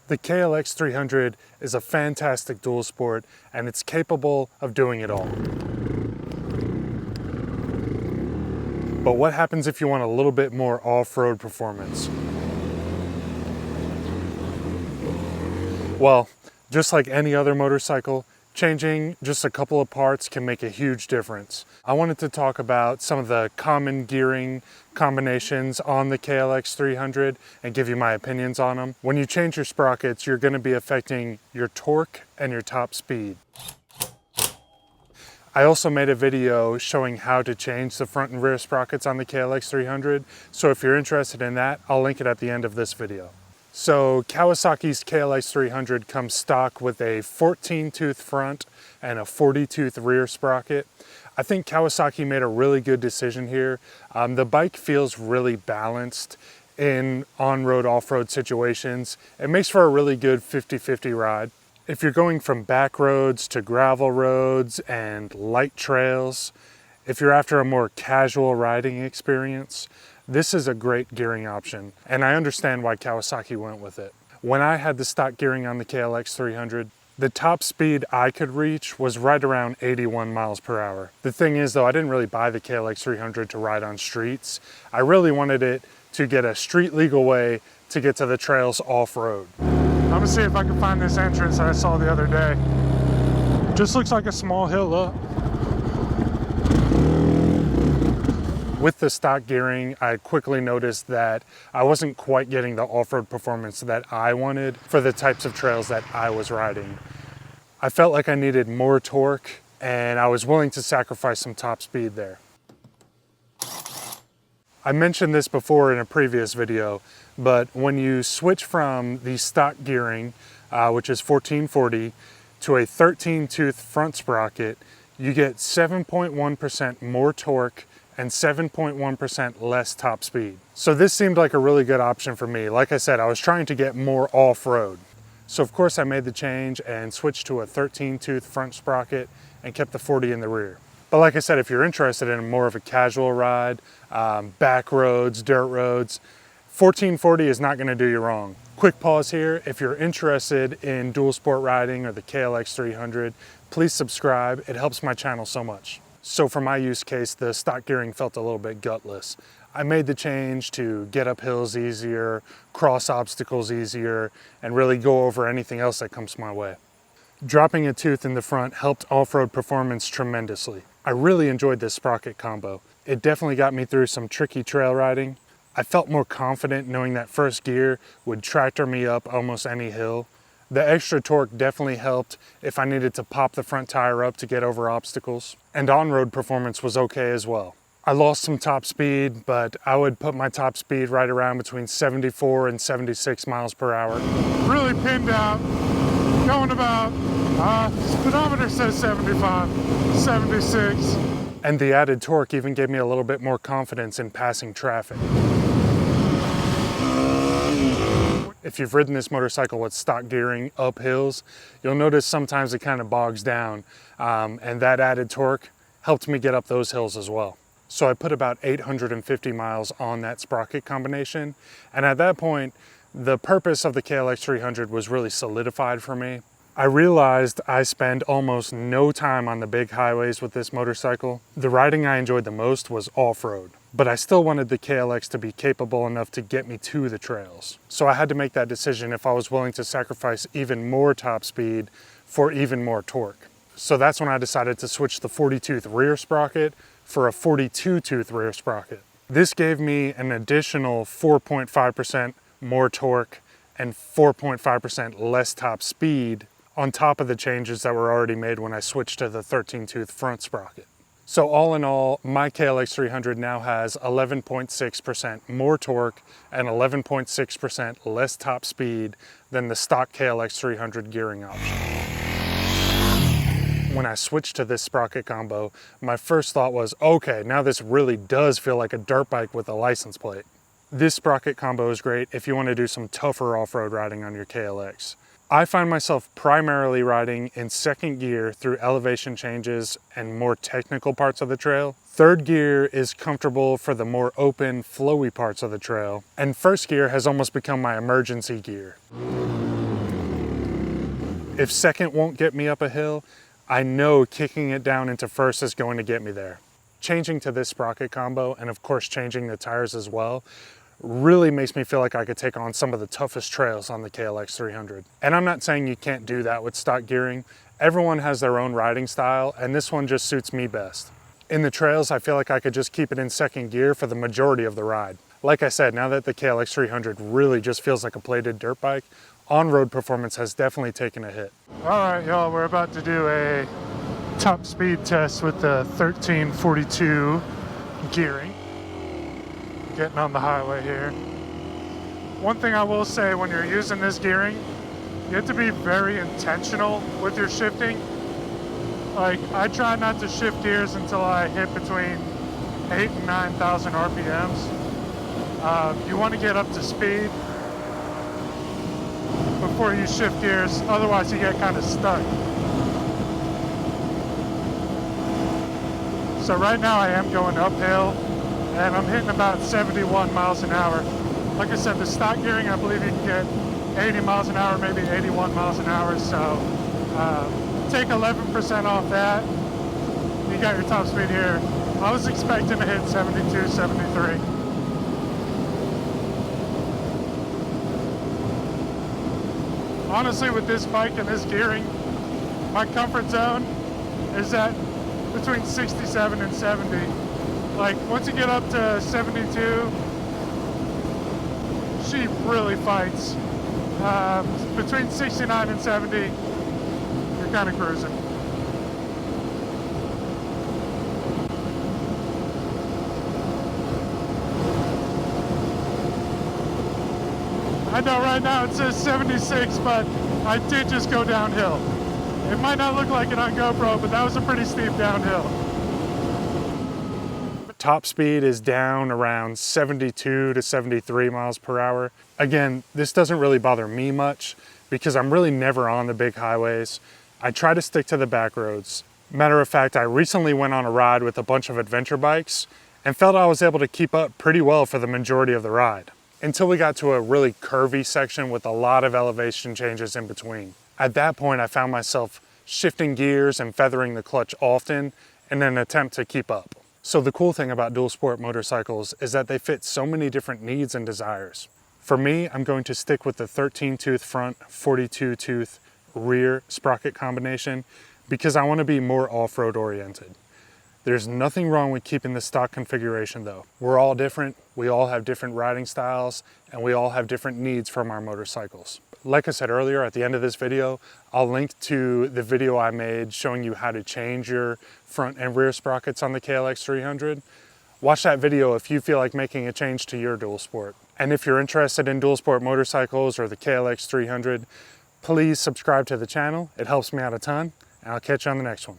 The KLX 300 is a fantastic dual sport and it's capable of doing it all. But what happens if you want a little bit more off-road performance? Well, just like any other motorcycle, changing just a couple of parts can make a huge difference. I wanted to talk about some of the common gearing combinations on the KLX 300 and give you my opinions on them. When you change your sprockets, you're going to be affecting your torque and your top speed. I also made a video showing how to change the front and rear sprockets on the KLX 300, so if you're interested in that, I'll link it at the end of this video. So Kawasaki's KLX 300 comes stock with a 14-tooth front and a 40-tooth rear sprocket. I think Kawasaki made a really good decision here. The bike feels really balanced in on-road, off-road situations. It makes for a really good 50-50 ride. If you're going from back roads to gravel roads and light trails, if you're after a more casual riding experience, this is a great gearing option, and I understand why Kawasaki went with it. When I had the stock gearing on the KLX 300, the top speed I could reach was right around 81 miles per hour. The thing is though, I didn't really buy the KLX 300 to ride on streets. I really wanted it to get a street legal way to get to the trails off-road. I'm gonna see if I can find this entrance that I saw the other day. Just looks like a small hill up. With the stock gearing, I quickly noticed that I wasn't quite getting the off-road performance that I wanted for the types of trails that I was riding. I felt like I needed more torque, and I was willing to sacrifice some top speed there. I mentioned this before in a previous video, but when you switch from the stock gearing, which is 1440, to a 13-tooth front sprocket, you get 7.1% more torque and 7.1% less top speed. So this seemed like a really good option for me. Like I said, I was trying to get more off-road. So of course I made the change and switched to a 13-tooth front sprocket and kept the 40 in the rear. But like I said, if you're interested in more of a casual ride, back roads, dirt roads, 1440 is not gonna do you wrong. Quick pause here. If you're interested in dual sport riding or the KLX 300, please subscribe. It helps my channel so much. So for my use case, the stock gearing felt a little bit gutless. I made the change to get up hills easier, cross obstacles easier, and really go over anything else that comes my way. Dropping a tooth in the front helped off-road performance tremendously. I really enjoyed this sprocket combo. It definitely got me through some tricky trail riding. I felt more confident knowing that first gear would tractor me up almost any hill. The extra torque definitely helped if I needed to pop the front tire up to get over obstacles. And on-road performance was okay as well. I lost some top speed, but I would put my top speed right around between 74 and 76 miles per hour. Really pinned out, going about, speedometer says 75, 76. And the added torque even gave me a little bit more confidence in passing traffic. If you've ridden this motorcycle with stock gearing up hills, you'll notice sometimes it kind of bogs down, and that added torque helped me get up those hills as well. So I put about 850 miles on that sprocket combination, and at that point, the purpose of the KLX 300 was really solidified for me. I realized I spend almost no time on the big highways with this motorcycle. The riding I enjoyed the most was off-road, but I still wanted the KLX to be capable enough to get me to the trails. So I had to make that decision if I was willing to sacrifice even more top speed for even more torque. So that's when I decided to switch the 40-tooth rear sprocket for a 42-tooth rear sprocket. This gave me an additional 4.5% more torque and 4.5% less top speed on top of the changes that were already made when I switched to the 13-tooth front sprocket. So all in all, my KLX 300 now has 11.6% more torque and 11.6% less top speed than the stock KLX 300 gearing option. When I switched to this sprocket combo, my first thought was, okay, now this really does feel like a dirt bike with a license plate. This sprocket combo is great if you want to do some tougher off-road riding on your KLX. I find myself primarily riding in second gear through elevation changes and more technical parts of the trail. Third gear is comfortable for the more open, flowy parts of the trail. And first gear has almost become my emergency gear. If second won't get me up a hill, I know kicking it down into first is going to get me there. Changing to this sprocket combo, and of course changing the tires as well, really makes me feel like I could take on some of the toughest trails on the KLX 300. And I'm not saying you can't do that with stock gearing. Everyone has their own riding style, and this one just suits me best. In the trails, I feel like I could just keep it in second gear for the majority of the ride. Like I said, now that the KLX 300 really just feels like a plated dirt bike, on-road performance has definitely taken a hit. All right, y'all, we're about to do a top speed test with the 1342 gearing. Getting on the highway here. One thing I will say, when you're using this gearing, you have to be very intentional with your shifting. Like, I try not to shift gears until I hit between 8,000 and 9,000 RPMs. You want to get up to speed before you shift gears, otherwise you get kind of stuck. So right now I am going uphill, and I'm hitting about 71 miles an hour. Like I said, the stock gearing, I believe you can get 80 miles an hour, maybe 81 miles an hour. So take 11% off that, you got your top speed here. I was expecting to hit 72, 73. Honestly, with this bike and this gearing, my comfort zone is at between 67 and 70. Like, once you get up to 72, she really fights. Between 69 and 70, you're kind of cruising. I know right now it says 76, but I did just go downhill. It might not look like it on GoPro, but that was a pretty steep downhill. Top speed is down around 72 to 73 miles per hour. Again, this doesn't really bother me much because I'm really never on the big highways. I try to stick to the back roads. Matter of fact, I recently went on a ride with a bunch of adventure bikes and felt I was able to keep up pretty well for the majority of the ride, until we got to a really curvy section with a lot of elevation changes in between. At that point, I found myself shifting gears and feathering the clutch often in an attempt to keep up. So the cool thing about dual sport motorcycles is that they fit so many different needs and desires. For me, I'm going to stick with the 13-tooth front, 42-tooth rear sprocket combination because I want to be more off-road oriented. There's nothing wrong with keeping the stock configuration though. We're all different, we all have different riding styles, and we all have different needs from our motorcycles. Like I said earlier, at the end of this video, I'll link to the video I made showing you how to change your front and rear sprockets on the KLX 300. Watch that video if you feel like making a change to your dual sport. And if you're interested in dual sport motorcycles or the KLX 300, please subscribe to the channel. It helps me out a ton, and I'll catch you on the next one.